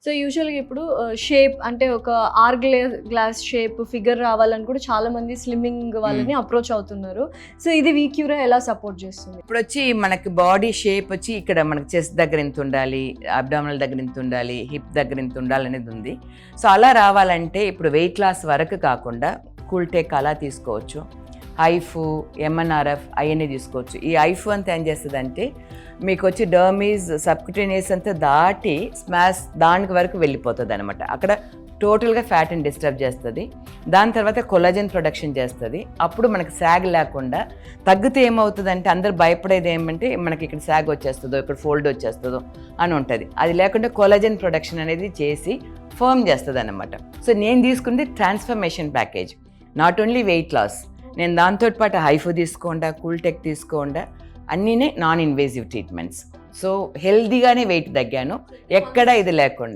So యూజువల్గా ఇప్పుడు shape అంటే ఒక ఆర్ గ్లాస్ షేప్ ఫిగర్ రావాలని కూడా చాలా మంది స్లిమ్మింగ్ వాళ్ళని అప్రోచ్ అవుతున్నారు. సో ఇది వీక్యూరా ఎలా సపోర్ట్ చేస్తుంది? ఇప్పుడు వచ్చి మనకి బాడీ షేప్ వచ్చి ఇక్కడ మనకి చెస్ట్ దగ్గర ఇంత ఉండాలి, అబ్డామినల్ దగ్గర ఇంత ఉండాలి, హిప్ దగ్గర ఇంత ఉండాలి అనేది ఉంది. సో అలా రావాలంటే ఇప్పుడు వెయిట్ లాస్ వరకు కాకుండా కూల్టెక్ అలా తీసుకోవచ్చు, ఐఫు, ఎంఎన్ఆర్ఎఫ్ అవన్నీ తీసుకోవచ్చు. ఈ ఐఫు అంతా ఏం చేస్తుందంటే మీకు వచ్చి డర్మీస్ సబ్క్యూటేనియస్ అంతా దాటి స్మాష్ దానికి వరకు వెళ్ళిపోతుంది అనమాట. అక్కడ టోటల్గా ఫ్యాట్ని డిస్టర్బ్ చేస్తుంది. దాని తర్వాత కొలాజన్ ప్రొడక్షన్ చేస్తుంది. అప్పుడు మనకి శాగ్ లేకుండా తగ్గితే ఏమవుతుందంటే అందరు భయపడేది ఏమంటే మనకి ఇక్కడ శాగ్ వచ్చేస్తుందో ఇక్కడ ఫోల్డ్ వచ్చేస్తుందో అని ఉంటుంది. అది లేకుండా కొలాజన్ ప్రొడక్షన్ అనేది చేసి ఫర్మ్ చేస్తుంది అనమాట. సో నేను తీసుకుంది transformation package, not only weight loss. నేను దాంతో పాటు హైఫు తీసుకోండా, కూల్టెక్ తీసుకోండా, అన్నీనే నాన్ ఇన్వేజివ్ ట్రీట్మెంట్స్. సో హెల్దీగానే వెయిట్ తగ్గాను, ఎక్కడ ఇది లేకుండా.